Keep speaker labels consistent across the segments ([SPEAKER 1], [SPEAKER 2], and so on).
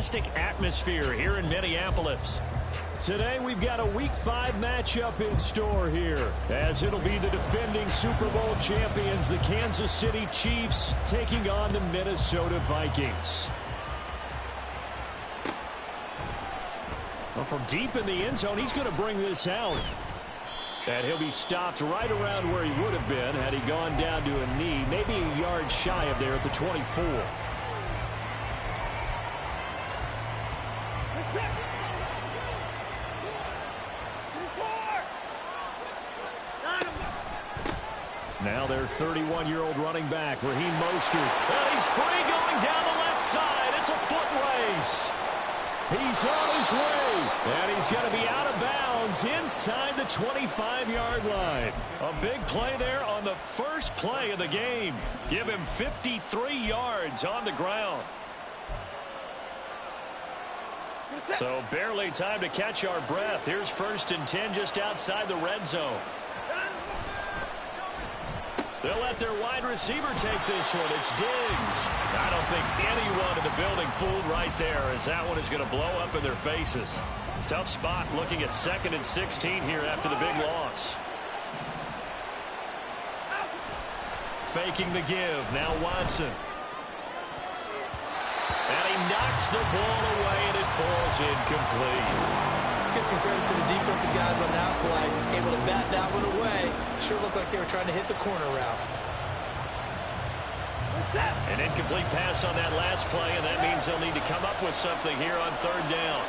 [SPEAKER 1] fantastic atmosphere here in Minneapolis.
[SPEAKER 2] Today we've got a Week 5 matchup in store here, as it'll be the defending Super Bowl champions, the Kansas City Chiefs, taking on the Minnesota Vikings. Well, from deep in the end zone, he's going to bring this out. And he'll be stopped right around where he would have been had he gone down to a knee, maybe a yard shy of there at the 24. Now their 31-year-old running back, Raheem Mostert. And he's free going down the left side. It's a foot race. He's on his way. And he's going to be out of bounds inside the 25-yard line. A big play there on the first play of the game. Give him 53 yards on the ground. So barely time to catch our breath. Here's 1st and 10 just outside the red zone. They'll let their wide receiver take this one. It's Diggs. I don't think anyone in the building fooled right there, as that one is going to blow up in their faces. Tough spot looking at 2nd and 16 here after the big loss. Faking the give. Now Watson. And he knocks the ball away, and it falls incomplete.
[SPEAKER 3] Let's give some credit to the defensive guys on that play. Able to bat that one away. Sure looked like they were trying to hit the corner route.
[SPEAKER 1] An incomplete pass on that last play, and that means they'll need to come up with something here on 3rd down.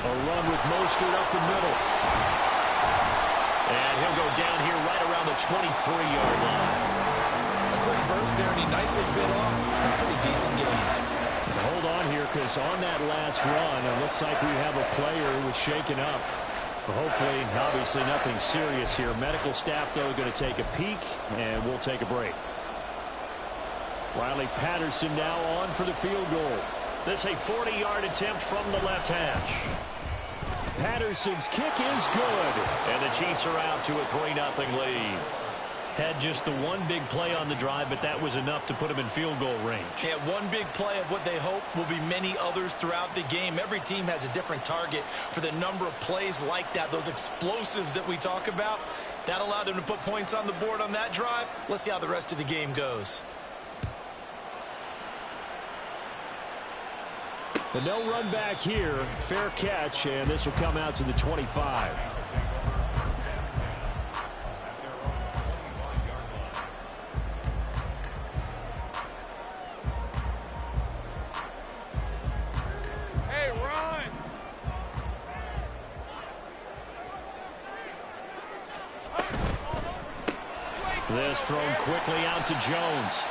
[SPEAKER 2] A run with Mostert up the middle.
[SPEAKER 1] And he'll go down here right around the 23-yard line.
[SPEAKER 3] A quick burst there, and he nicely bit off a pretty decent gain.
[SPEAKER 2] Hold on here, because on that last run, it looks like we have a player who was shaken up. But hopefully, obviously nothing serious here. Medical staff, though, going to take a peek, and we'll take a break. Riley Patterson now on for the field goal.
[SPEAKER 1] This a 40-yard attempt from the left hash.
[SPEAKER 2] Patterson's kick is good.
[SPEAKER 1] And the Chiefs are out to a 3-0 lead. Had just the one big play on the drive, but that was enough to put him in field goal range.
[SPEAKER 3] Yeah, one big play of what they hope will be many others throughout the game. Every team has a different target for the number of plays like that, those explosives that we talk about. That allowed them to put points on the board on that drive. Let's see how the rest of the game goes.
[SPEAKER 2] The no run back here, fair catch, and this will come out to the 25. This thrown quickly out to Jones.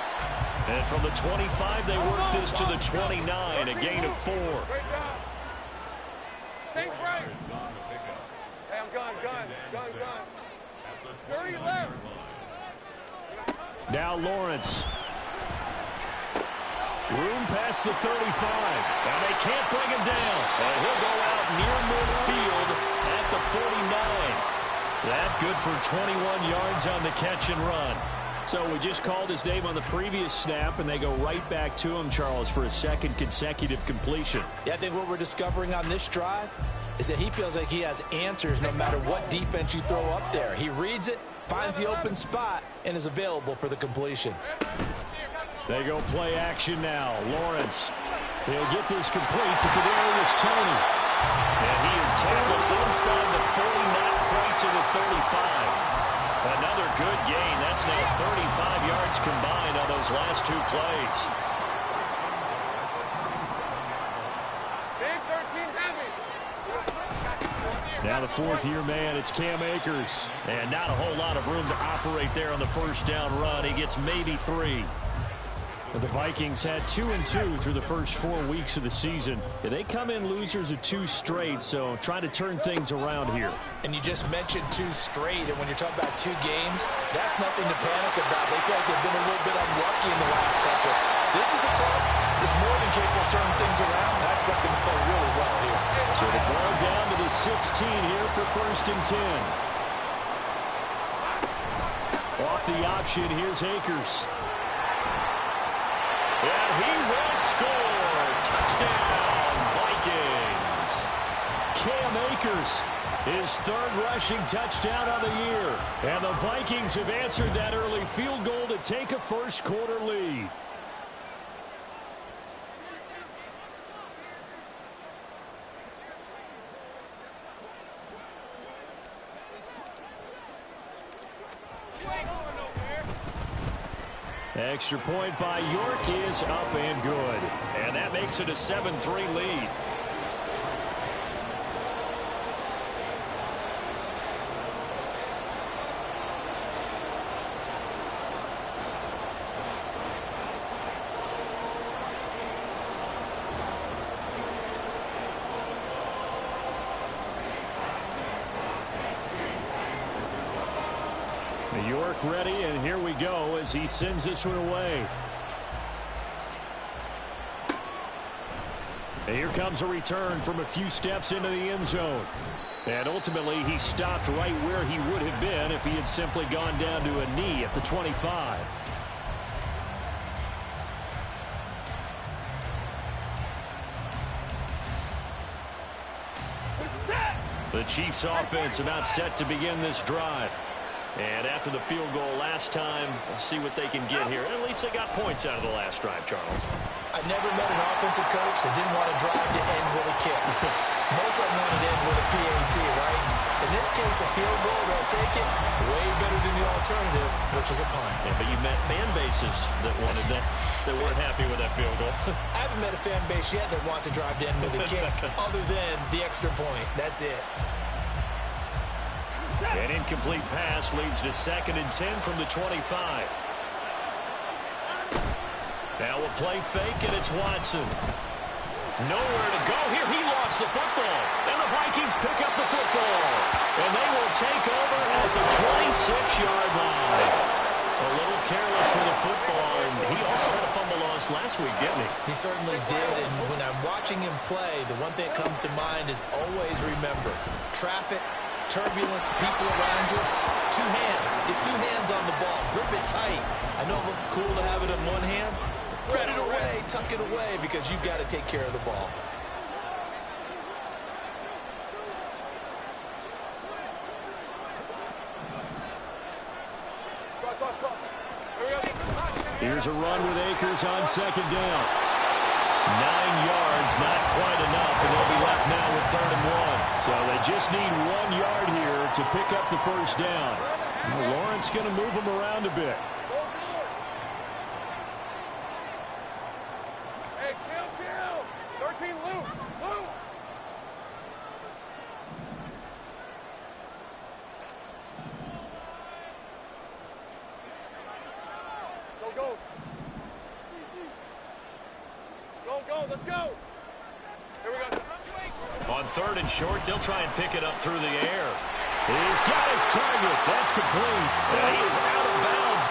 [SPEAKER 2] And from the 25, they work this to the 29, a gain of 4.
[SPEAKER 4] Hey, I'm gun. 30 left.
[SPEAKER 2] Now Lawrence. Room past the 35. And they can't bring him down. And he'll go out near midfield at the 49. That good for 21 yards on the catch and run. So we just called his name on the previous snap, and they go right back to him, Charles, for a 2nd consecutive completion.
[SPEAKER 3] Yeah, I think what we're discovering on this drive is that he feels like he has answers no matter what defense you throw up there. He reads it, finds the open spot, and is available for the completion.
[SPEAKER 2] They go play action now. Lawrence. He'll get this complete to Kadarius Toney.
[SPEAKER 1] And he is tackled inside the 40, not quite to the 35. Another good gain. That's now 35 yards combined on those last 2 plays.
[SPEAKER 4] Big 13 heavy.
[SPEAKER 2] Now the 4th-year man, it's Cam Akers.
[SPEAKER 1] And not a whole lot of room to operate there on the first down run. He gets maybe 3.
[SPEAKER 2] But the Vikings had 2-2 through the first 4 weeks of the season. They come in losers of 2 straight, so trying to turn things around here.
[SPEAKER 3] And you just mentioned 2 straight, and when you're talking about 2 games, that's nothing to panic about. They feel like they've been a little bit unlucky in the last couple. This is a club that's more than capable of turning things around. I expect them to play really well here.
[SPEAKER 2] So the ball down to the 16 here for 1st and 10. Off the option, here's Akers.
[SPEAKER 1] And he will score.
[SPEAKER 2] Akers. His third rushing touchdown of the year. And the Vikings have answered that early field goal to take a first quarter lead. Extra point by York is up and good.
[SPEAKER 1] And that makes it a 7-3 lead.
[SPEAKER 2] York ready, and here we go as he sends this one away. And here comes a return from a few steps into the end zone. And ultimately, he stopped right where he would have been if he had simply gone down to a knee at the 25. The Chiefs offense about set to begin this drive. And after the field goal last time, we'll see what they can get here. At least they got points out of the last drive, Charles.
[SPEAKER 3] I never met an offensive coach that didn't want to drive to end with a kick. Most of them want to end with a PAT, right? In this case, a field goal, they'll take it way better than the alternative, which is a punt.
[SPEAKER 1] Yeah, but you met fan bases that wanted that, that weren't happy with that field goal.
[SPEAKER 3] I haven't met a fan base yet that wants to drive to end with a kick other than the extra point. That's it.
[SPEAKER 1] An incomplete pass leads to 2nd and 10 from the 25. Now a play fake, and it's Watson. Nowhere to go here. He lost the football. And the Vikings pick up the football. And they will take over at the 26-yard line. A little careless with the football, and he also had a fumble loss last week, didn't he?
[SPEAKER 3] He certainly did, and when I'm watching him play, the one thing that comes to mind is always remember, traffic, turbulence, people around you, two hands. Get two hands on the ball. Grip it tight. I know it looks cool to have it in one hand. Put it away, tuck it away, because you've got to take care of the ball.
[SPEAKER 2] Here's a run with Akers on 2nd down. 9 yards, not quite enough, and they'll be left now with 3rd and 1. So they just need 1 yard here to pick up the first down. Lawrence going to move them around a bit.
[SPEAKER 4] Hey, kill. 13, Luke. Go. Go, let's go. Here we go.
[SPEAKER 1] On 3rd and short, they'll try and pick it up through the air.
[SPEAKER 2] He's got his target. That's complete.
[SPEAKER 1] And he is out of bounds.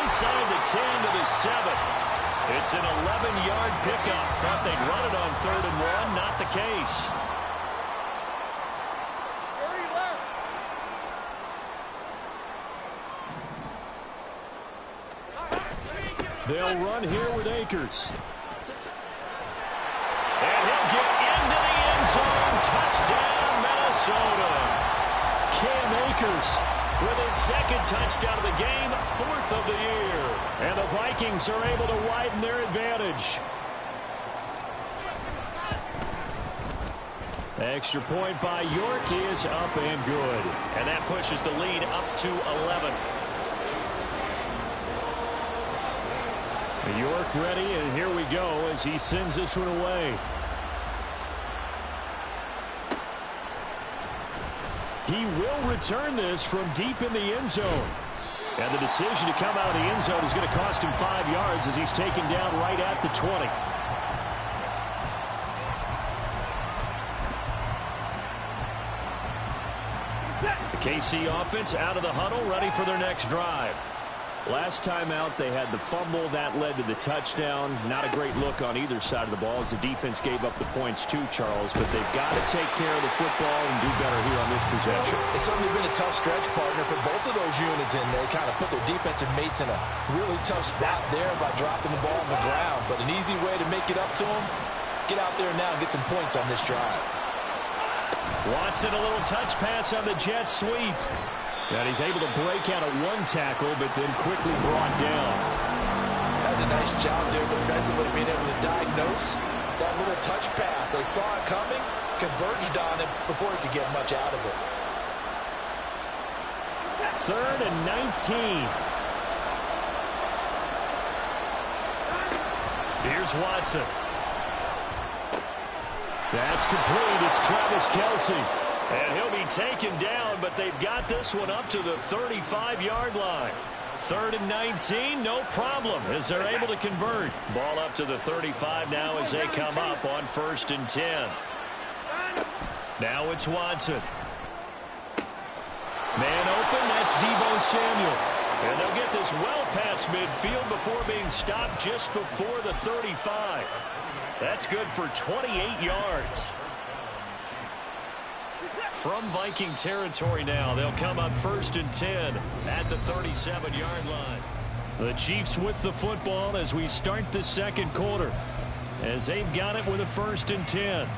[SPEAKER 1] Inside the 10 to the 7. It's an 11-yard pickup. Thought they'd run it on 3rd and 1. Not the case.
[SPEAKER 2] They'll run here with Akers.
[SPEAKER 1] And he'll get into the end zone. Touchdown, Minnesota.
[SPEAKER 2] Cam Akers
[SPEAKER 1] with his 2nd touchdown of the game, 4th of the year.
[SPEAKER 2] And the Vikings are able to widen their advantage. Extra point by York is up and good.
[SPEAKER 1] And that pushes the lead up to 11.
[SPEAKER 2] York ready, and here we go as he sends this one away. He will return this from deep in the end zone. And the decision to come out of the end zone is going to cost him 5 yards as he's taken down right at the 20. The KC offense out of the huddle, ready for their next drive. Last time out, they had the fumble. That led to the touchdown. Not a great look on either side of the ball as the defense gave up the points too, Charles. But they've got to take care of the football and do better here on this possession.
[SPEAKER 3] It's certainly been a tough stretch, partner, for both of those units, and they kind of put their defensive mates in a really tough spot there by dropping the ball on the ground. But an easy way to make it up to them, get out there now and get some points on this drive.
[SPEAKER 2] Watson, a little touch pass on the jet sweep. And he's able to break out of one tackle, but then quickly brought down.
[SPEAKER 3] That's a nice job there defensively, being able to diagnose that little touch pass. They saw it coming, converged on it before he could get much out of it.
[SPEAKER 2] 3rd and 19. Here's Watson. That's complete. It's Travis Kelce. And he'll be taken down, but they've got this one up to the 35-yard line. 3rd and 19, no problem, as they're able to convert. Ball up to the 35 now as they come up on 1st and 10. Now it's Watson. Man open, that's Deebo Samuel. And they'll get this well past midfield before being stopped just before the 35. That's good for 28 yards. From Viking territory now, they'll come up 1st and 10 at the 37-yard line. The Chiefs with the football as we start the second quarter, as they've got it with a 1st and 10.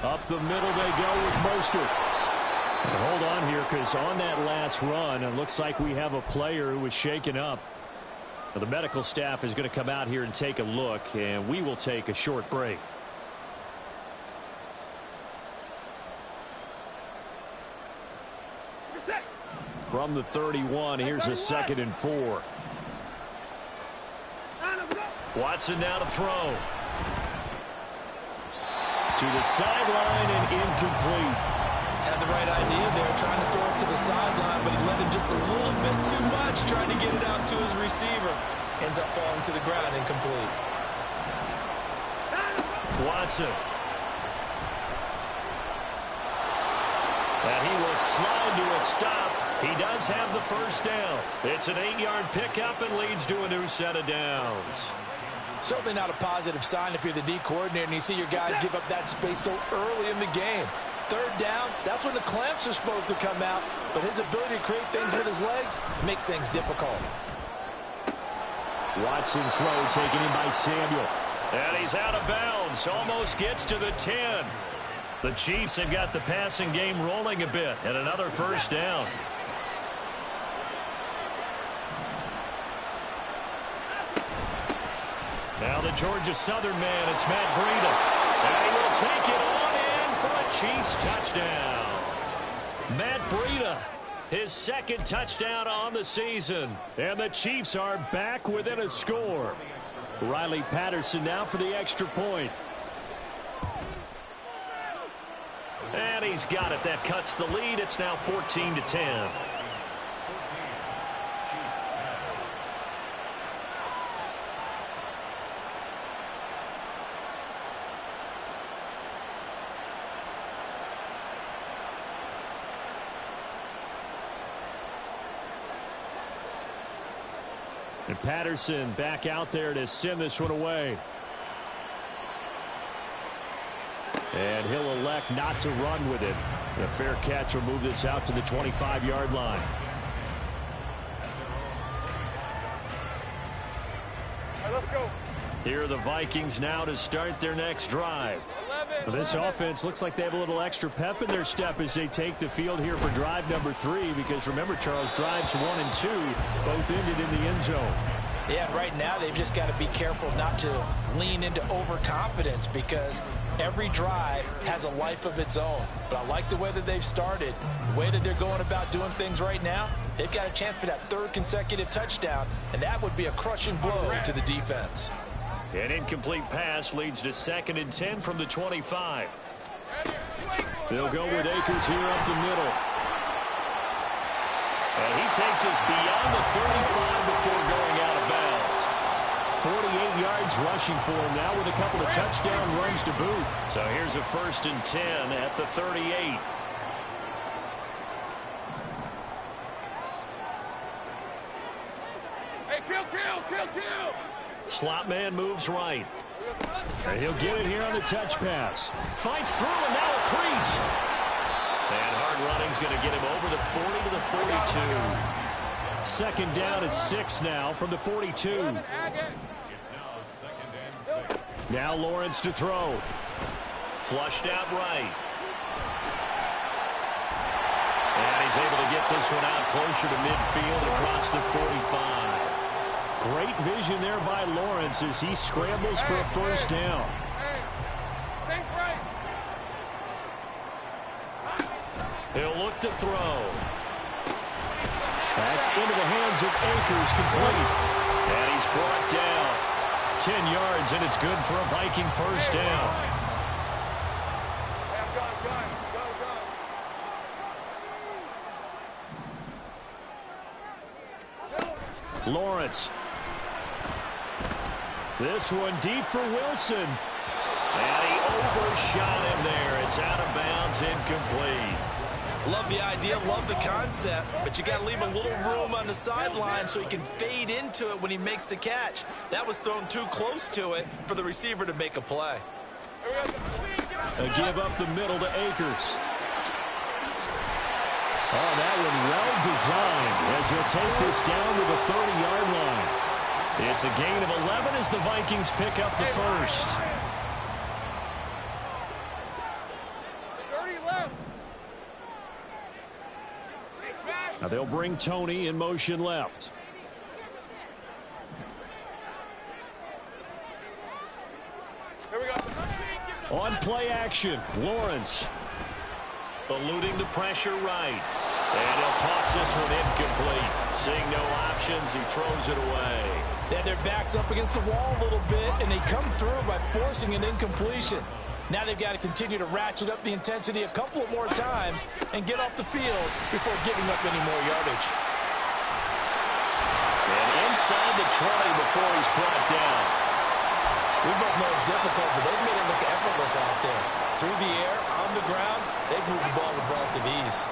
[SPEAKER 2] Up the middle they go with Mostert. And hold on here, because on that last run, it looks like we have a player who was shaken up. The medical staff is going to come out here and take a look, and we will take a short break. From the 31, here's a 2nd and 4. Watson now to throw. To the sideline and incomplete.
[SPEAKER 3] Had the right idea there, trying to throw it to the sideline, but he let him just a little bit too much, trying to get it out to his receiver. Ends up falling to the ground, incomplete.
[SPEAKER 2] Watson. And he will slide to a stop. He does have the 1st down. It's an 8-yard pickup and leads to a new set of downs.
[SPEAKER 3] Certainly not a positive sign if you're the D coordinator and you see your guys give up that space so early in the game. 3rd down, that's when the clamps are supposed to come out, but his ability to create things with his legs makes things difficult.
[SPEAKER 2] Watson's throw taken in by Samuel. And he's out of bounds, almost gets to the 10. The Chiefs have got the passing game rolling a bit, and another 1st down. Now the Georgia Southern man, it's Matt Breida. And he will take it on in for a Chiefs touchdown. Matt Breida, his 2nd touchdown on the season. And the Chiefs are back within a score. Riley Patterson now for the extra point. And he's got it. That cuts the lead. It's now 14-10. And Patterson back out there to send this one away. And he'll elect not to run with it. The fair catch will move this out to the 25-yard line.
[SPEAKER 4] All right, let's go.
[SPEAKER 2] Here are the Vikings now to start their next drive. This offense looks like they have a little extra pep in their step as they take the field here for drive number 3, because remember, Charles, drives 1 and 2 both ended in the end zone.
[SPEAKER 3] Yeah, right now they've just got to be careful not to lean into overconfidence, because every drive has a life of its own. But I like the way that they've started, the way that they're going about doing things right now. They've got a chance for that 3rd consecutive touchdown, and that would be a crushing blow to the defense.
[SPEAKER 2] An incomplete pass leads to 2nd and 10 from the 25. They'll go with Akers here up the middle. And he takes us beyond the 35 before going out of bounds. 48 yards rushing for him now with a couple of touchdown runs to boot.
[SPEAKER 1] So here's a 1st and 10 at the 38. Slot man moves right.
[SPEAKER 2] And he'll get it here on the touch pass.
[SPEAKER 1] Fights through, and now a crease. And hard running's going to get him over the 40 to the 42.
[SPEAKER 2] 2nd down at 6 now from the 42. Now Lawrence to throw.
[SPEAKER 1] Flushed out right. And he's able to get this one out closer to midfield across the 45.
[SPEAKER 2] Great vision there by Lawrence as he scrambles for a 1st down.
[SPEAKER 1] He'll look to throw.
[SPEAKER 2] That's into the hands of Akers, complete.
[SPEAKER 1] And he's brought down.
[SPEAKER 2] 10 yards, and it's good for a Viking 1st down. Lawrence. This one deep for Wilson.
[SPEAKER 1] And he overshot him there. It's out of bounds, incomplete.
[SPEAKER 3] Love the idea, love the concept, but you got to leave a little room on the sideline so he can fade into it when he makes the catch. That was thrown too close to it for the receiver to make a play.
[SPEAKER 2] A give up the middle to Akers. Oh, that one well designed as he'll take this down to the 30-yard line.
[SPEAKER 1] It's a gain of 11 as the Vikings pick up the 1st.
[SPEAKER 2] Now they'll bring Tony in motion left. On play action, Lawrence.
[SPEAKER 1] Eluding the pressure right. And he'll toss this one incomplete. Seeing no options, he throws it away.
[SPEAKER 3] They had their backs up against the wall a little bit, and they come through by forcing an incompletion. Now they've got to continue to ratchet up the intensity a couple of more times and get off the field before giving up any more yardage.
[SPEAKER 1] And inside the 20 before he's brought down.
[SPEAKER 3] We both know it's difficult, but they've made it look effortless out there. Through the air, on the ground, they've moved the ball with relative ease.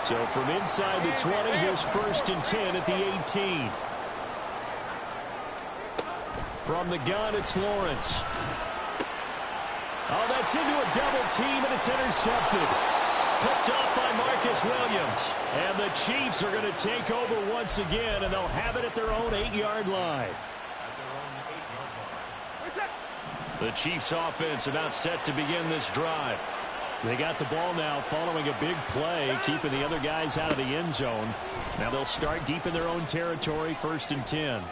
[SPEAKER 2] So from inside the 20, here's 1st and 10 at the 18. From the gun, it's Lawrence. Oh, that's into a double team, and it's intercepted.
[SPEAKER 1] Picked off by Marcus Williams.
[SPEAKER 2] And the Chiefs are going to take over once again, and they'll have it at their own 8-yard line.
[SPEAKER 1] The Chiefs offense about set to begin this drive.
[SPEAKER 2] They got the ball now following a big play, keeping the other guys out of the end zone. Now they'll start deep in their own territory, 1st and 10.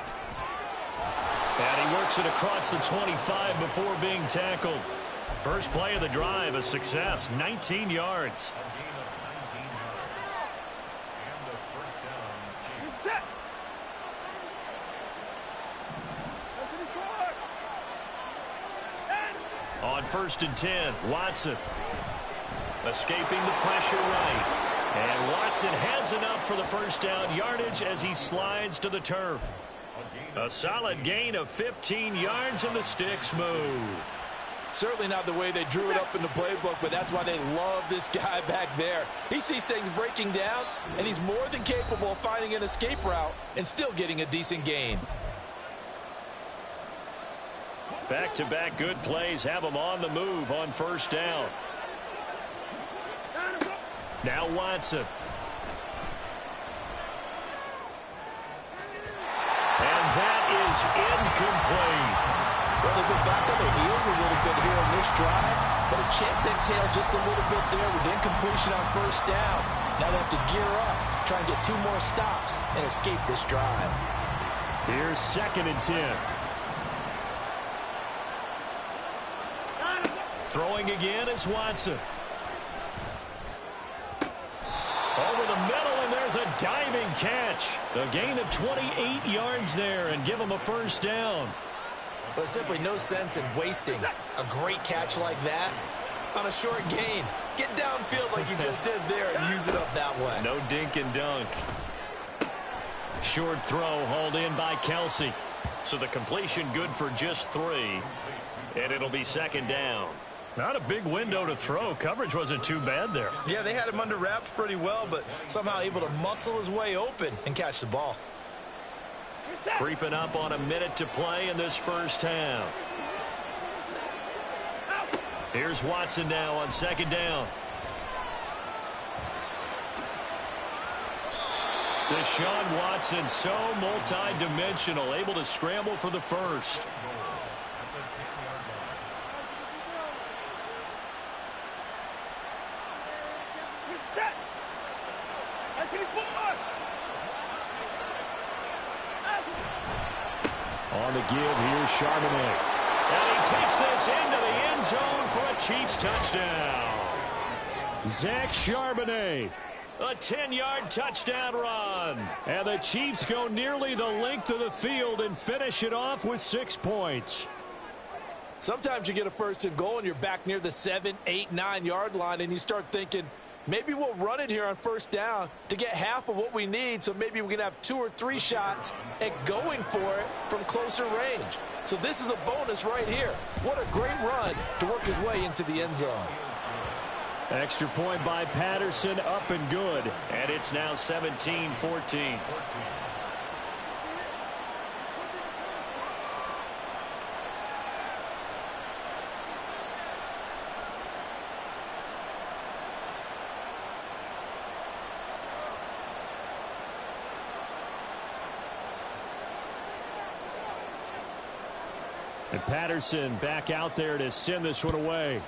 [SPEAKER 1] And he works it across the 25 before being tackled. First play of the drive, a success, 19 yards. On 1st and 10, Watson. Escaping the pressure right. And Watson has enough for the 1st down yardage as he slides to the turf. A solid gain of 15 yards, and the sticks move.
[SPEAKER 3] Certainly not the way they drew it up in the playbook, but that's why they love this guy back there. He sees things breaking down, and he's more than capable of finding an escape route and still getting a decent gain.
[SPEAKER 1] Back-to-back good plays have him on the move on 1st down. Now Watson. And that is incomplete.
[SPEAKER 3] Well, they've been back on their heels a little bit here on this drive, but a chance to exhale just a little bit there with incompletion on 1st down. Now they have to gear up, try and get 2 more stops, and escape this drive.
[SPEAKER 2] Here's 2nd and 10.
[SPEAKER 1] Throwing again is Watson. Over the middle, and there's a diving catch. A gain of 28 yards there, and give him a 1st down.
[SPEAKER 3] There's simply no sense in wasting a great catch like that on a short gain. Get downfield like you just did there and use it up that way.
[SPEAKER 1] No dink and dunk. Short throw hauled in by Kelsey. So the completion good for just 3. And it'll be second down.
[SPEAKER 2] Not a big window to throw. Coverage wasn't too bad there.
[SPEAKER 3] Yeah, they had him under wraps pretty well, but somehow able to muscle his way open and catch the ball.
[SPEAKER 1] Creeping up on a minute to play in this first half. Here's Watson now on second down. Deshaun Watson, so multi-dimensional, able to scramble for the first.
[SPEAKER 2] On the give, here's Charbonnet.
[SPEAKER 1] And he takes this into the end zone for a Chiefs touchdown.
[SPEAKER 2] Zach Charbonnet.
[SPEAKER 1] A 10-yard touchdown run.
[SPEAKER 2] And the Chiefs go nearly the length of the field and finish it off with 6 points.
[SPEAKER 5] Sometimes you get a first and goal and you're back near the 7, 8, 9-yard line and you start thinking, maybe we'll run it here on first down to get half of what we need, so maybe we can have 2 or 3 shots at going for it from closer range. So this is a bonus right here. What a great run to work his way into the end zone.
[SPEAKER 2] Extra point by Patterson, up and good.
[SPEAKER 1] And it's now 17-14.
[SPEAKER 2] And Patterson back out there to send this one away.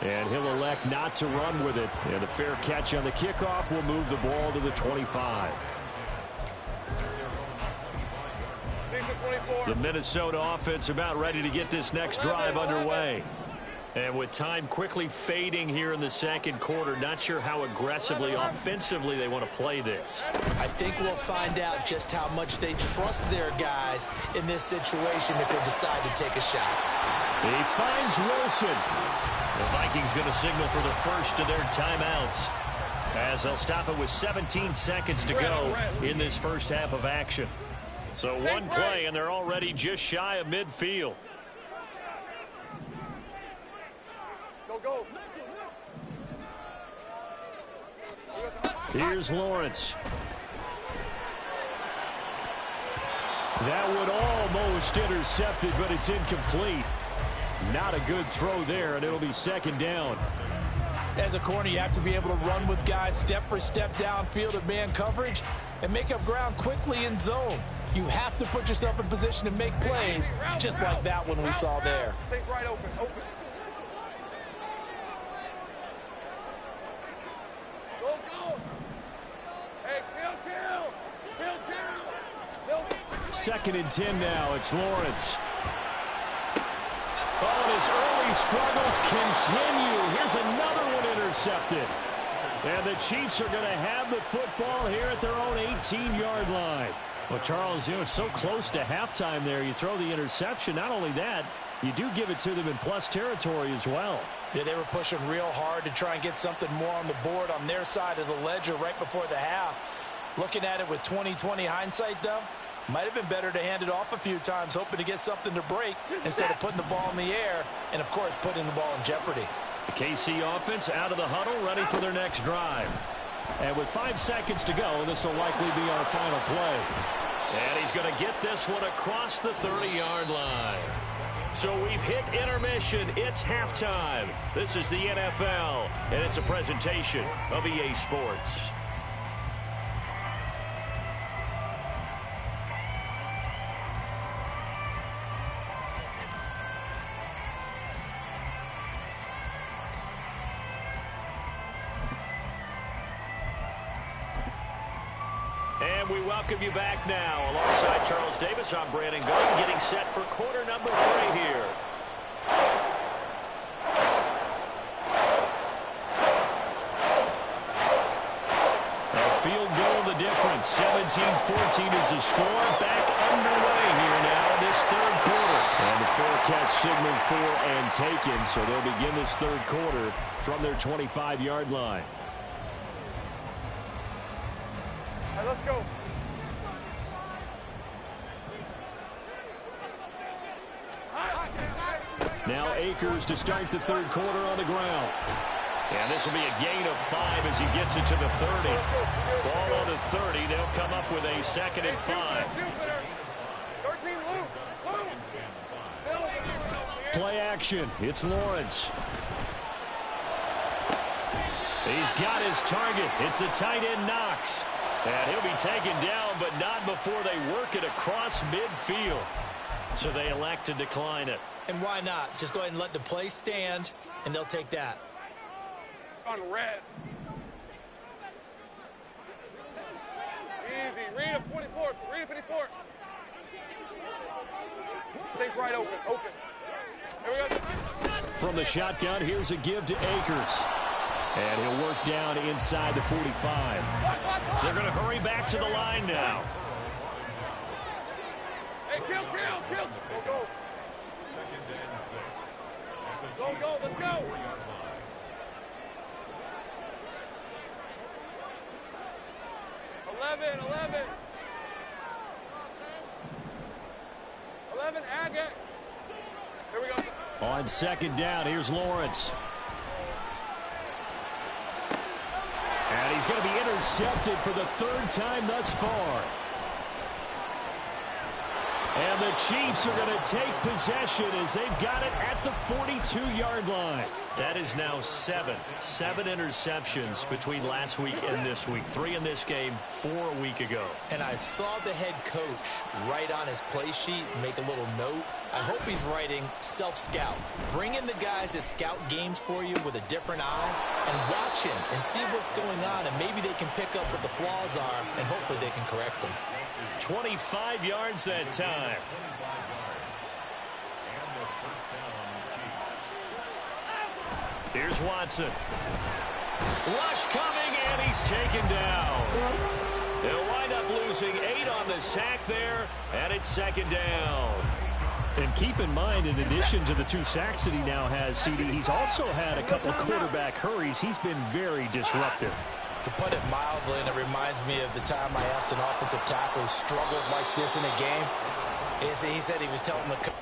[SPEAKER 2] And he'll elect not to run with it. And the fair catch on the kickoff will move the ball to the 25.
[SPEAKER 1] The Minnesota offense about ready to get this next drive underway. And with time quickly fading here in the second quarter, not sure how aggressively, offensively they want to play this.
[SPEAKER 3] I think we'll find out just how much they trust their guys in this situation if they decide to take a shot.
[SPEAKER 2] He finds Wilson.
[SPEAKER 1] The Vikings going to signal for the first of their timeouts, as they'll stop it with 17 seconds to go in this first half of action. So one play, and they're already just shy of midfield.
[SPEAKER 4] Go.
[SPEAKER 2] Here's Lawrence. That would almost intercepted, but it's incomplete. Not a good throw there, and it'll be second down.
[SPEAKER 5] As a corner, you have to be able to run with guys step for step downfield of man coverage and make up ground quickly in zone. You have to put yourself in position to make plays, just like that one we saw there.
[SPEAKER 4] Take right open. Go. Hey, kill.
[SPEAKER 2] Second and 10 now. It's Lawrence. Oh, and his early struggles continue. Here's another one intercepted. And the Chiefs are going to have the football here at their own 18-yard line. Well, Charles, so close to halftime there. You throw the interception. Not only that, you do give it to them in plus territory as well.
[SPEAKER 5] Yeah, they were pushing real hard to try and get something more on the board on their side of the ledger right before the half. Looking at it with 20/20 hindsight, though, might have been better to hand it off a few times, hoping to get something to break instead of putting the ball in the air and, of course, putting the ball in jeopardy.
[SPEAKER 2] The KC offense out of the huddle, ready for their next drive. And with 5 seconds to go, this will likely be our final play.
[SPEAKER 1] And he's going to get this one across the 30-yard line. So we've hit intermission. It's halftime. This is the NFL, and it's a presentation of EA Sports. And we welcome you back now. Alongside Charles Davis, I'm Brandon Gaudin, getting set for quarter number 3 here.
[SPEAKER 2] A field goal the difference. 17-14 is the score. Back underway here now in this third quarter. And the fair catch signaled for and taken, so they'll begin this third quarter from their 25-yard line.
[SPEAKER 4] All right, let's go.
[SPEAKER 2] Now Akers to start the third quarter on the ground.
[SPEAKER 1] And this will be a gain of 5 as he gets it to the 30. Ball on the 30. They'll come up with a 2nd and 5.
[SPEAKER 4] 13 loose.
[SPEAKER 2] Play action. It's Lawrence.
[SPEAKER 1] He's got his target. It's the tight end Knox. And he'll be taken down, but not before they work it across midfield. So they elect to decline it.
[SPEAKER 3] And why not? Just go ahead and let the play stand, and they'll take that.
[SPEAKER 4] On red. Easy. Read a 24. Read a 54. Take right open. Open. Here we go.
[SPEAKER 2] From the shotgun, here's a give to Akers. And he'll work down inside the 45.
[SPEAKER 1] They're going to hurry back to the line now.
[SPEAKER 4] Hey, kill. Go. Go, let's go. Eleven, Agate. Here we go.
[SPEAKER 2] On second down, here's Lawrence. And he's going to be intercepted for the 3rd time thus far. And the Chiefs are going to take possession as they've got it at the 42-yard line.
[SPEAKER 1] That is now 7 interceptions between last week and this week. 3 in this game, 4 a week ago.
[SPEAKER 3] And I saw the head coach write on his play sheet, make a little note. I hope he's writing self-scout. Bring in the guys that scout games for you with a different eye and watch him and see what's going on, and maybe they can pick up what the flaws are, and hopefully they can correct them.
[SPEAKER 1] 25 yards that time. Here's Watson. Rush coming, and he's taken down. They'll wind up losing 8 on the sack there, and it's 2nd down.
[SPEAKER 2] And keep in mind, in addition to the 2 sacks that he now has, CD, he's also had a couple of quarterback hurries. He's been very disruptive.
[SPEAKER 3] To put it mildly, and it reminds me of the time I asked an offensive tackle who struggled like this in a game. He said he was telling the coach.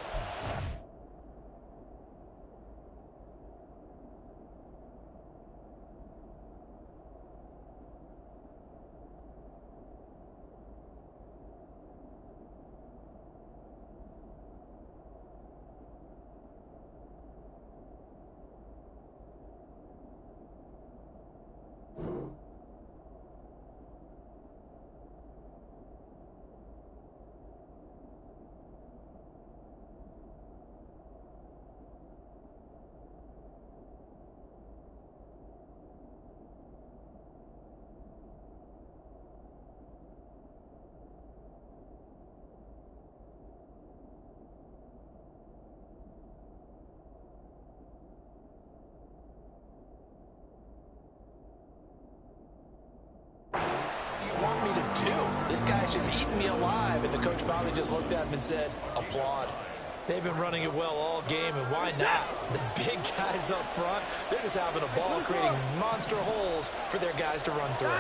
[SPEAKER 3] This guy's just eating me alive. And the coach finally just looked at him and said, applaud. They've been running it well all game, and why not? The big guys up front, they're just having a ball, creating monster holes for their guys to run through.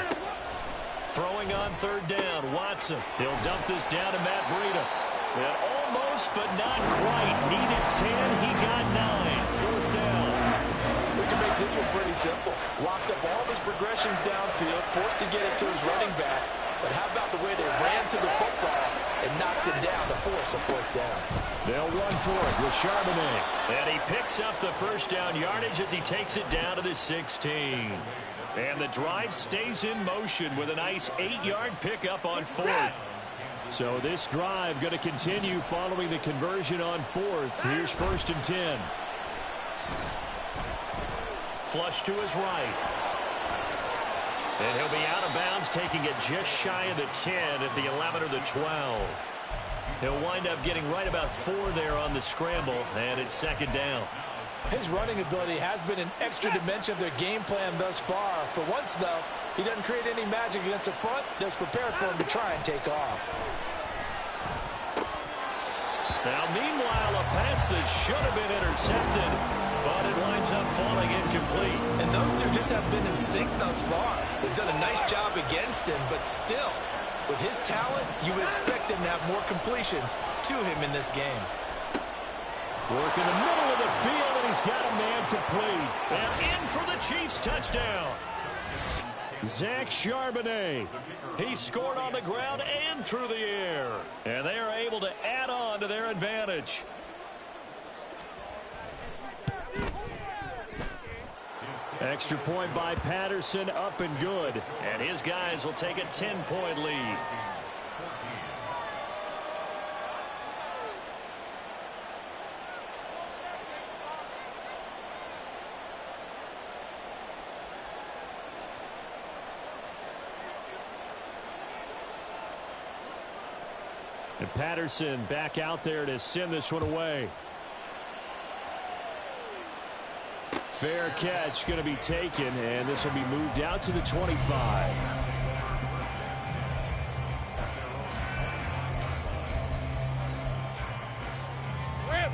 [SPEAKER 1] Throwing on 3rd down, Watson. He'll dump this down to Matt Breida. And almost, but not quite. Needed 10, he got 9. 4th down.
[SPEAKER 5] We can make this one pretty simple. Locked up all of his progressions downfield, forced to get it to his running back. But how about the way they ran to the football and knocked it down to force a 4th down?
[SPEAKER 2] They'll run for it with Charbonnet.
[SPEAKER 1] And he picks up the 1st down yardage as he takes it down to the 16. And the drive stays in motion with a nice 8-yard pickup on 4th.
[SPEAKER 2] So this drive going to continue following the conversion on 4th. Here's 1st and 10.
[SPEAKER 1] Flush to his right. And he'll be out of bounds, taking it just shy of the 10 at the 11 or the 12. He'll wind up getting right about 4 there on the scramble, and it's 2nd down.
[SPEAKER 5] His running ability has been an extra dimension of their game plan thus far. For once, though, he doesn't create any magic against the front that's prepared for him to try and take off.
[SPEAKER 1] Now, meanwhile, a pass that should have been intercepted, but it winds up falling incomplete.
[SPEAKER 3] And those two just have been in sync thus far. They've done a nice job against him, but still, with his talent, you would expect him to have more completions to him in this game.
[SPEAKER 2] Working the middle of the field, and he's got a man complete. And in for the Chiefs touchdown. Zach Charbonnet. He scored on the ground and through the air. And they are able to add on to their advantage. Extra point by Patterson, up and good. And his guys will take a 10-point lead. And Patterson back out there to send this one away. Fair catch going to be taken, and this will be moved out to the 25.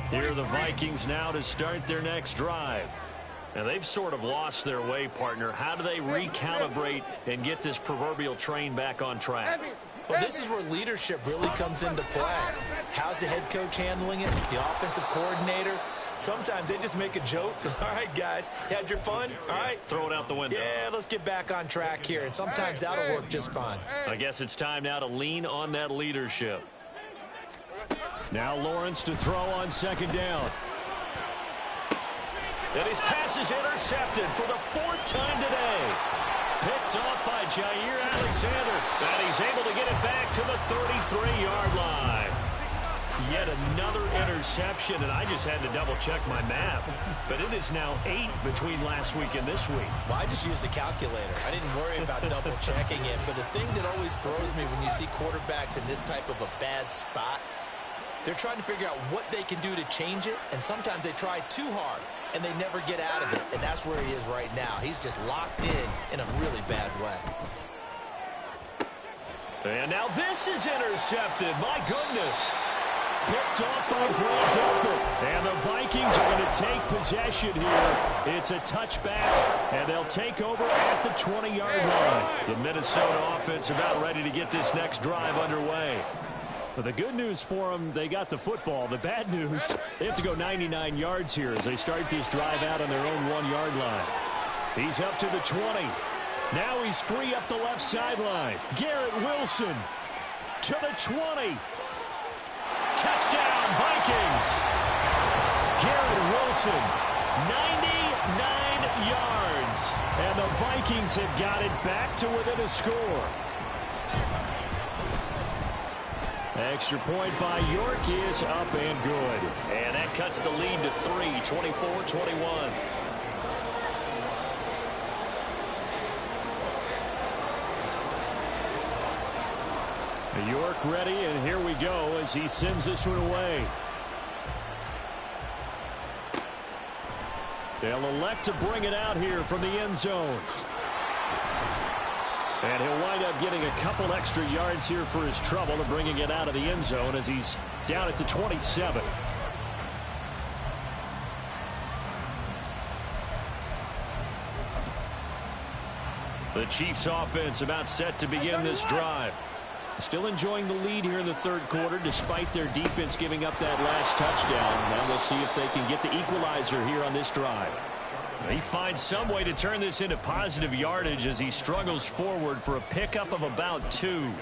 [SPEAKER 2] Here are the Vikings now to start their next drive. And they've sort of lost their way, partner. How do they recalibrate and get this proverbial train back on track?
[SPEAKER 3] Well, this is where leadership really comes into play. How's the head coach handling it? The offensive coordinator? Sometimes they just make a joke. All right, guys, you had your fun? All right.
[SPEAKER 2] Throw it out the window.
[SPEAKER 3] Yeah, let's get back on track here. And sometimes that'll work just fine.
[SPEAKER 2] I guess it's time now to lean on that leadership. Now Lawrence to throw on second down. And his pass is intercepted for the 4th time today. Picked off by Jair Alexander. And he's able to get it back to the 33-yard line. Yet another interception, and I just had to double-check my math. But it is now 8 between last week and this week.
[SPEAKER 3] Well, I just used a calculator. I didn't worry about double-checking it. But the thing that always throws me when you see quarterbacks in this type of a bad spot, they're trying to figure out what they can do to change it, and sometimes they try too hard, and they never get out of it. And that's where he is right now. He's just locked in a really bad way.
[SPEAKER 2] And now this is intercepted. My goodness. Picked off by Grant Delpit. And the Vikings are going to take possession here. It's a touchback, and they'll take over at the 20-yard line. The Minnesota offense about ready to get this next drive underway. But the good news for them, they got the football. The bad news, they have to go 99 yards here as they start this drive out on their own 1-yard line. He's up to the 20. Now he's free up the left sideline. Garrett Wilson to the 20. Touchdown, Vikings. Garrett Wilson, 99 yards. And the Vikings have got it back to within a score. Extra point by York is up and good. And that cuts the lead to 3, 24-21. York ready, and here we go as he sends this one away. They'll elect to bring it out here from the end zone. And he'll wind up getting a couple extra yards here for his trouble to bringing it out of the end zone as he's down at the 27. The Chiefs offense about set to begin this drive. Still enjoying the lead here in the third quarter despite their defense giving up that last touchdown. Now they'll see if they can get the equalizer here on this drive. He finds some way to turn this into positive yardage as he struggles forward for a pickup of about 2.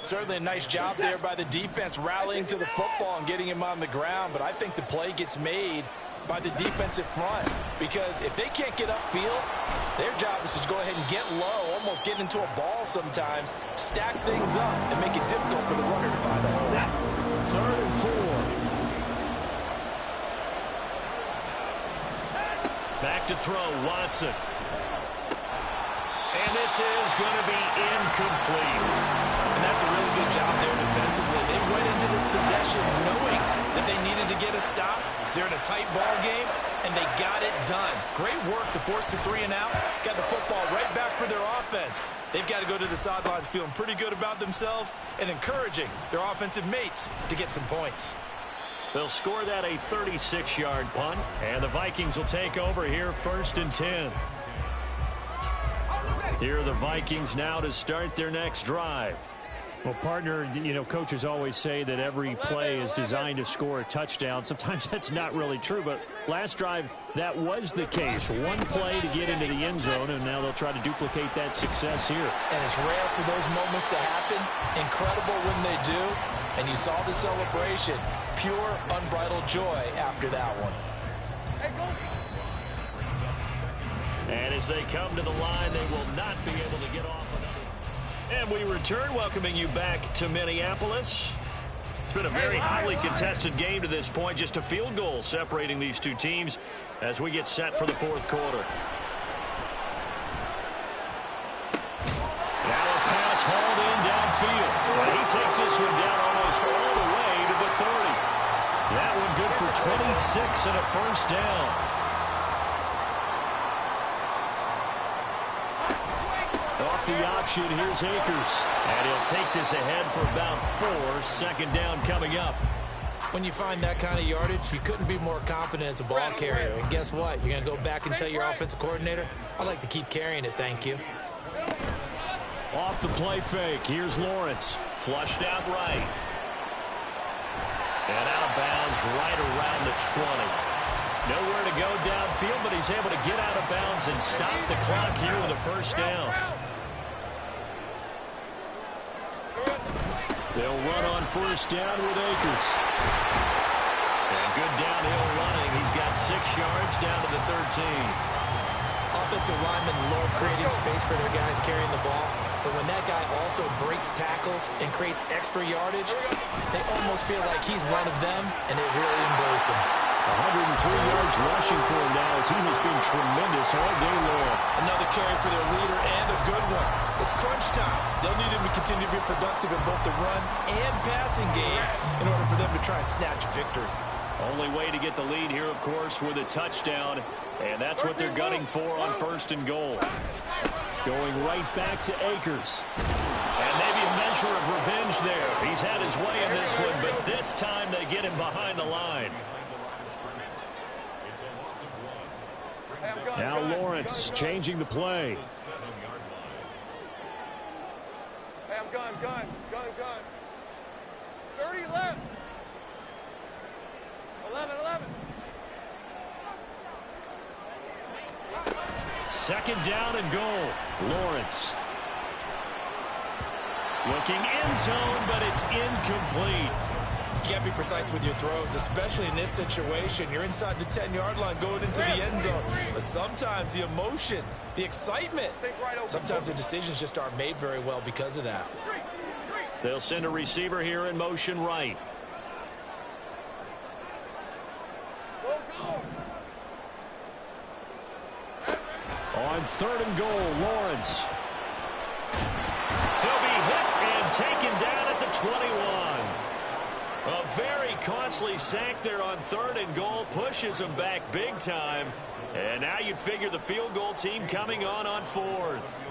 [SPEAKER 5] Certainly a nice job there by the defense rallying to the football and getting him on the ground. But I think the play gets made by the defensive front, because if they can't get upfield, their job is to go ahead and get low, almost get into a ball sometimes, stack things up, and make it difficult for the runner to find a hole.
[SPEAKER 2] 3rd and 4. Back to throw, Watson. And this is going to be incomplete.
[SPEAKER 3] And that's a really good job there defensively. They went into this possession knowing that they needed to get a stop. They're in a tight ball game, and they got it done. Great work to force the 3 and out. Got the football right back for their offense. They've got to go to the sidelines feeling pretty good about themselves and encouraging their offensive mates to get some points.
[SPEAKER 2] They'll score that a 36-yard punt, and the Vikings will take over here 1st and 10. Here are the Vikings now to start their next drive. Well, partner, you know, coaches always say that every play is designed to score a touchdown. Sometimes that's not really true, but last drive, that was the case. One play to get into the end zone, and now they'll try to duplicate that success here.
[SPEAKER 3] And it's rare for those moments to happen. Incredible when they do. And you saw the celebration. Pure, unbridled joy after that one.
[SPEAKER 2] And as they come to the line, they will not be able to get off another. And we return, welcoming you back to Minneapolis. It's been a very highly contested game to this point. Just a field goal separating these two teams as we get set for the fourth quarter. Now a pass hauled in downfield. And he takes this one down almost all the way to the 30. That one good for 26 and a first down. Off the option, here's Akers. And he'll take this ahead for about 4. Second down coming up.
[SPEAKER 3] When you find that kind of yardage, you couldn't be more confident as a ball carrier. And guess what? You're going to go back and tell your offensive coordinator, I'd like to keep carrying it, thank you.
[SPEAKER 2] Off the play fake, here's Lawrence. Flushed out right. And out of bounds right around the 20. Nowhere to go downfield, but he's able to get out of bounds and stop the clock here with a first down. They'll run on first down with Akers. And good downhill running. He's got 6 yards down to the 13.
[SPEAKER 3] Offensive linemen love creating space for their guys carrying the ball. But when that guy also breaks tackles and creates extra yardage, they almost feel like he's one of them, and they really embrace him.
[SPEAKER 2] 103 yards rushing for him now as he has been tremendous all day long.
[SPEAKER 3] Another carry for their leader and a good one. It's crunch time. They'll need him to continue to be productive in both the run and passing game in order for them to try and snatch a victory.
[SPEAKER 2] Only way to get the lead here, of course, with a touchdown, and that's what they're gunning for on first and goal. Going right back to Akers. And maybe a measure of revenge there. He's had his way in this one, but this time they get him behind the line. Now Lawrence changing the play.
[SPEAKER 4] Hey, I'm gun. 30 left. 11.
[SPEAKER 2] Second down and goal. Lawrence. Looking end zone, but it's incomplete.
[SPEAKER 3] You can't be precise with your throws, especially in this situation. You're inside the 10-yard line going into the end zone. But sometimes the emotion, the excitement, sometimes the decisions just aren't made very well because of that.
[SPEAKER 2] They'll send a receiver here in motion right. On third and goal, Lawrence. He'll be hit and taken down at the 21. A very costly sack there on third and goal. Pushes him back big time. And now you'd figure the field goal team coming on fourth.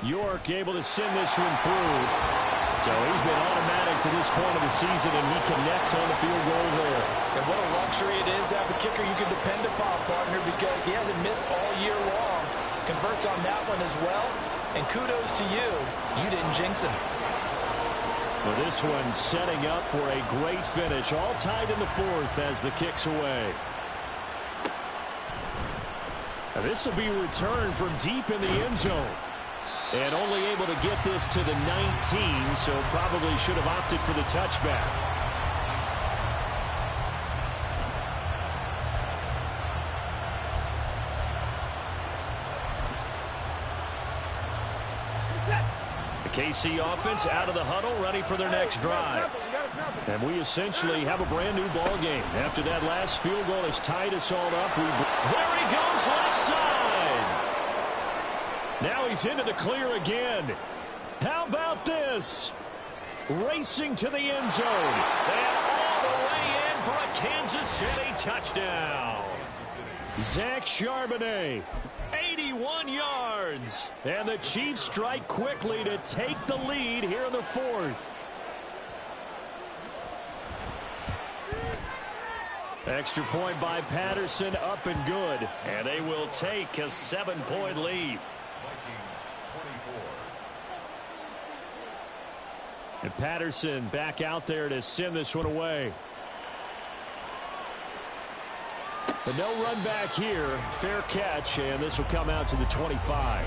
[SPEAKER 2] York able to send this one through. So he's been automatic to this point of the season, and he connects on the field goal there.
[SPEAKER 3] And what a luxury it is to have a kicker you can depend upon, partner, because he hasn't missed all year long. Converts on that one as well. And kudos to you. You didn't jinx him.
[SPEAKER 2] Well, this one setting up for a great finish. All tied in the fourth as the kick's away. Now this will be returned from deep in the end zone. And only able to get this to the 19, so probably should have opted for the touchback. The KC offense out of the huddle, ready for their next drive. And we essentially have a brand new ball game. After that last field goal has tied us all up. There he goes, left side. Now he's into the clear again. How about this? Racing to the end zone. And all the way in for a Kansas City touchdown. Zach Charbonnet, 81 yards. And the Chiefs strike quickly to take the lead here in the fourth. Extra point by Patterson, up and good. And they will take a 7-point lead. And Patterson back out there to send this one away. But no run back here. Fair catch, and this will come out to the 25.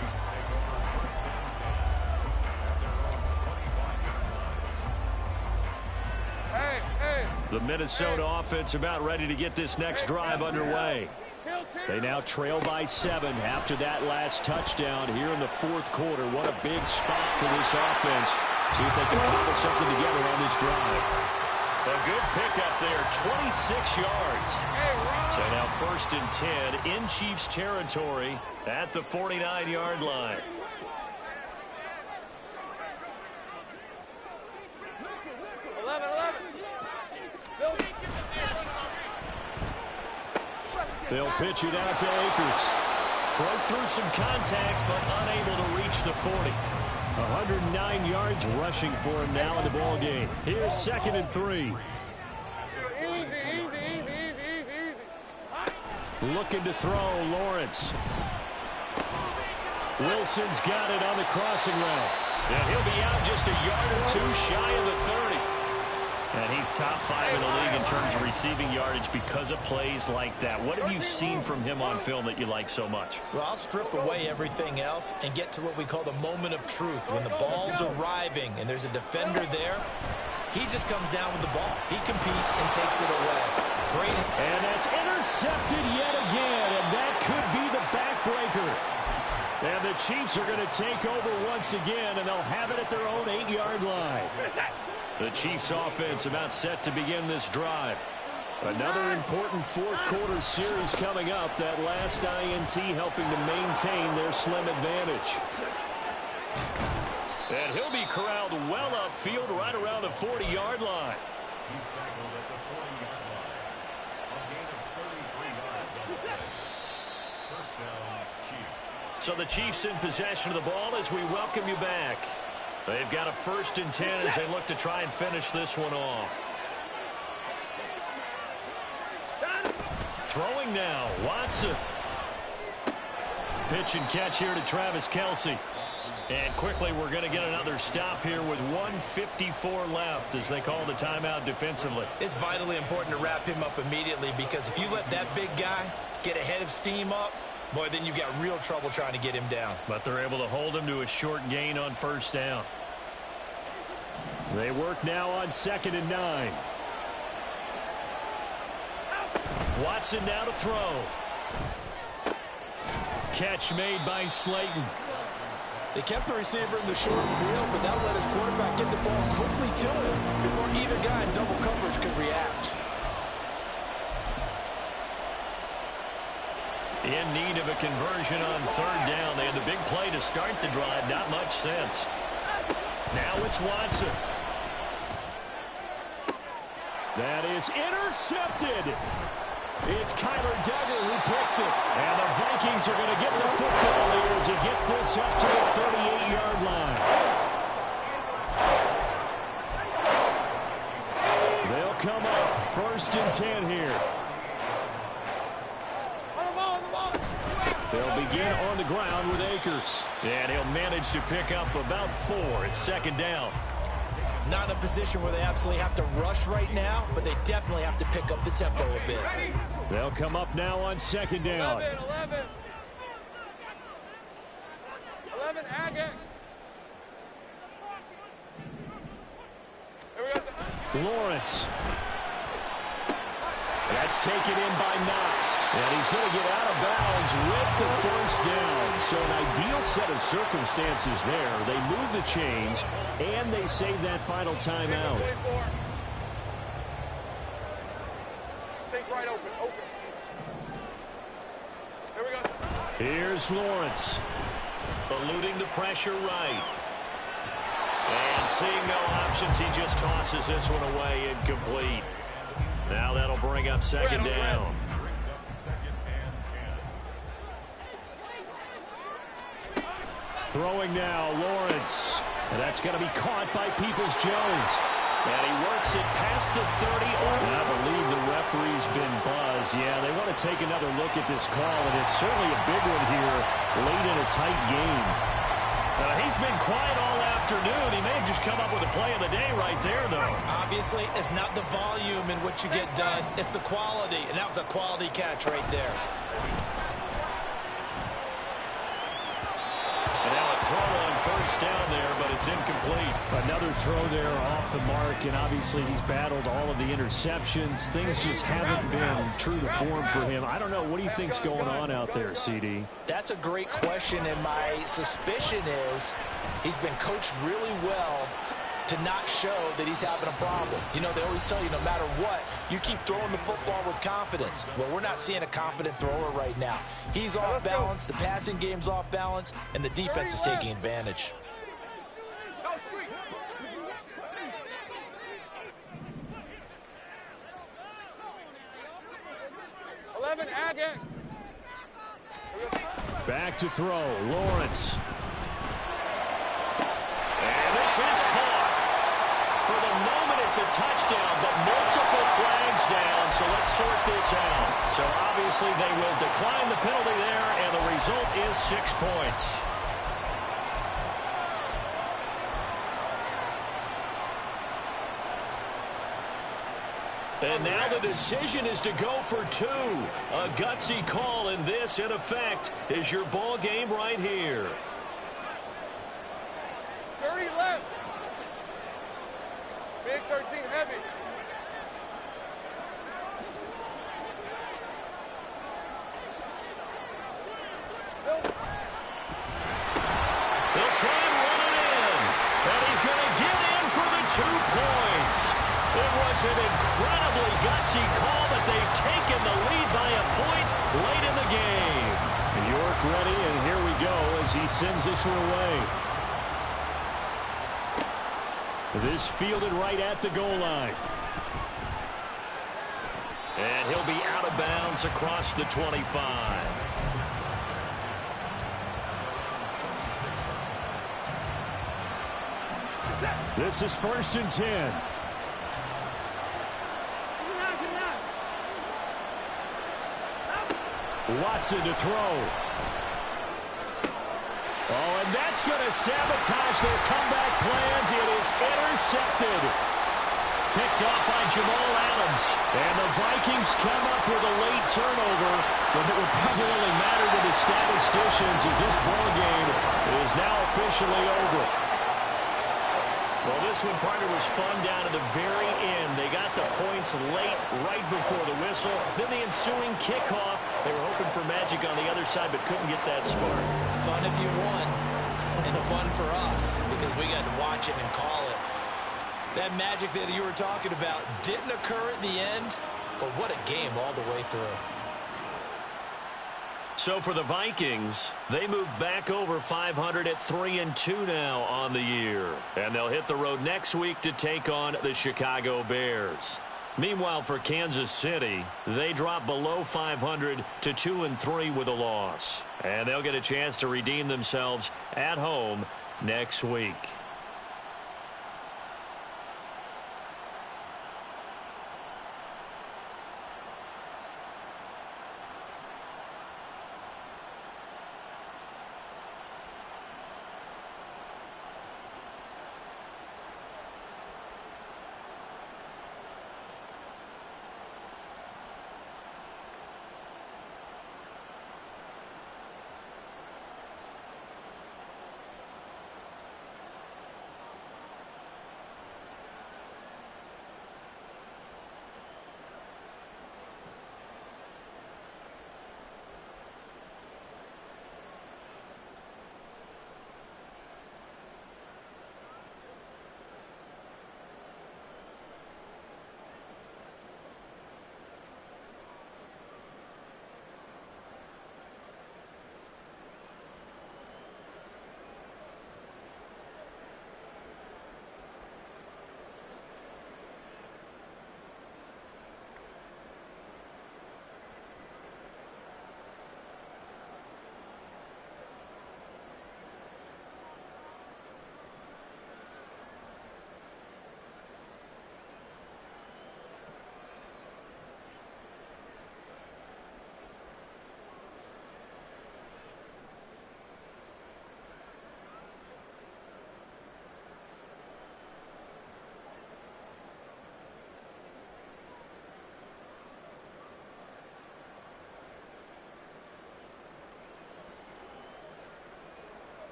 [SPEAKER 2] The Minnesota offense about ready to get this next drive underway. They now trail by 7 after that last touchdown here in the fourth quarter. What a big spot for this offense. See if they can cobble something together on this drive.
[SPEAKER 1] A good pickup there, 26 yards. So now 1st and 10 in Chiefs territory at the 49-yard line.
[SPEAKER 2] They'll pitch it out to Akers.
[SPEAKER 1] Broke through some contact, but unable to reach the 40.
[SPEAKER 2] 109 yards rushing for him now in the ball game. Here's 2nd and 3. Looking to throw, Lawrence. Wilson's got it on the crossing route.
[SPEAKER 1] And he'll be out just a yard or 2 shy of the 30. And he's top 5 in the league in terms of receiving yardage because of plays like that. What have you seen from him on film that you like so much?
[SPEAKER 3] Well, I'll strip away everything else and get to what we call the moment of truth. When the ball's arriving and there's a defender there, he just comes down with the ball. He competes and takes it away. Great.
[SPEAKER 2] And that's intercepted yet again, and that could be the backbreaker. And the Chiefs are going to take over once again, and they'll have it at their own 8-yard line.
[SPEAKER 1] The Chiefs offense about set to begin this drive.
[SPEAKER 2] Another important fourth quarter series coming up. That last INT helping to maintain their slim advantage.
[SPEAKER 1] And he'll be corralled well upfield right around the 40-yard line. So the Chiefs in possession of the ball as we welcome you back. They've got a 1st and 10 as they look to try and finish this one off. Throwing now, Watson. Pitch and catch here to Travis Kelce. And quickly we're going to get another stop here with 1:54 left as they call the timeout defensively.
[SPEAKER 3] It's vitally important to wrap him up immediately because if you let that big guy get ahead of steam up, boy, then you've got real trouble trying to get him down.
[SPEAKER 1] But they're able to hold him to a short gain on 1st down.
[SPEAKER 2] They work now on 2nd and 9.
[SPEAKER 1] Watson now to throw. Catch made by Slayton.
[SPEAKER 5] They kept the receiver in the short field, but that let his quarterback get the ball quickly to him before either guy in double coverage could react.
[SPEAKER 1] In need of a conversion on 3rd down. They had the big play to start the drive. Not much sense. Now it's Watson.
[SPEAKER 2] That is intercepted. It's Kyler Duggar who picks it. And the Vikings are going to get the football here as he gets this up to the 38-yard line. They'll come up 1st and 10 here. They'll begin on the ground with Akers.
[SPEAKER 1] And he'll manage to pick up about 4. It's 2nd down.
[SPEAKER 3] Not in a position where they absolutely have to rush right now, but they definitely have to pick up the tempo a bit.
[SPEAKER 2] They'll come up now on 2nd down.
[SPEAKER 4] 11, Agate. Here we go.
[SPEAKER 2] Lawrence. That's taken in by Knox. And he's going to get out of bounds with the 1st down. So an ideal set of circumstances there. They move the chains, and they save that final timeout.
[SPEAKER 4] Take right open. Here we go.
[SPEAKER 2] Here's Lawrence.
[SPEAKER 1] Eluding the pressure right. And seeing no options, he just tosses this one away incomplete. Now that'll bring up 2nd down.
[SPEAKER 2] Throwing now, Lawrence. And that's going to be caught by Peoples-Jones.
[SPEAKER 1] And he works it past the 30.
[SPEAKER 2] I believe the referee's been buzzed. Yeah, they want to take another look at this call, and it's certainly a big one here late in a tight game. He's been quiet all afternoon. He may have just come up with a play of the day right there, though.
[SPEAKER 3] Obviously, it's not the volume in which you get done. It's the quality, and that was a quality catch right there.
[SPEAKER 2] And now a throw on first down there, but it's incomplete. Another throw there off the mark, and obviously he's battled all of the interceptions. Things just haven't been true to form for him. I don't know. What do you think's going on out there, CD?
[SPEAKER 5] That's a great question, and my suspicion is he's been coached really well to not show that he's having a problem. You know, they always tell you no matter what, you keep throwing the football with confidence. Well, we're not seeing a confident thrower right now. He's off balance, the passing game's off balance, and the defense is taking advantage.
[SPEAKER 4] 11, Agate.
[SPEAKER 2] Back to throw, Lawrence. And this is caught. For the moment, it's a touchdown, but multiple flags down, so let's sort this out. So obviously they will decline the penalty there, and the result is 6 points. And now the decision is to go for 2. A gutsy call, and this, in effect, is your ball game right here.
[SPEAKER 4] 30 left. Big 13 heavy.
[SPEAKER 2] They'll try and run it in. And he's going to get in for the 2 points. It was an incredibly gutsy call, but they've taken the lead by a point late in the game. York ready, and here we go as he sends this one away. This fielded right at the goal line. And he'll be out of bounds across the 25. This is 1st and 10. Watson to throw. Oh, and that's going to sabotage their comeback plans. It is intercepted. Picked off by Jamal Adams. And the Vikings come up with a late turnover, but it will probably only matter to the statisticians as this ball game is now officially over. Well, this one, partner, was fun down at the very end. They got the points late, right before the whistle. Then the ensuing kickoff. They were hoping for magic on the other side, but couldn't get that spark.
[SPEAKER 3] Fun if you won, and fun for us because we got to watch it and call it. That magic that you were talking about didn't occur at the end, but what a game all the way through.
[SPEAKER 2] So for the Vikings, they move back over 500 at 3-2 now on the year. And they'll hit the road next week to take on the Chicago Bears. Meanwhile, for Kansas City, they drop below 500 to 2-3 with a loss. And they'll get a chance to redeem themselves at home next week.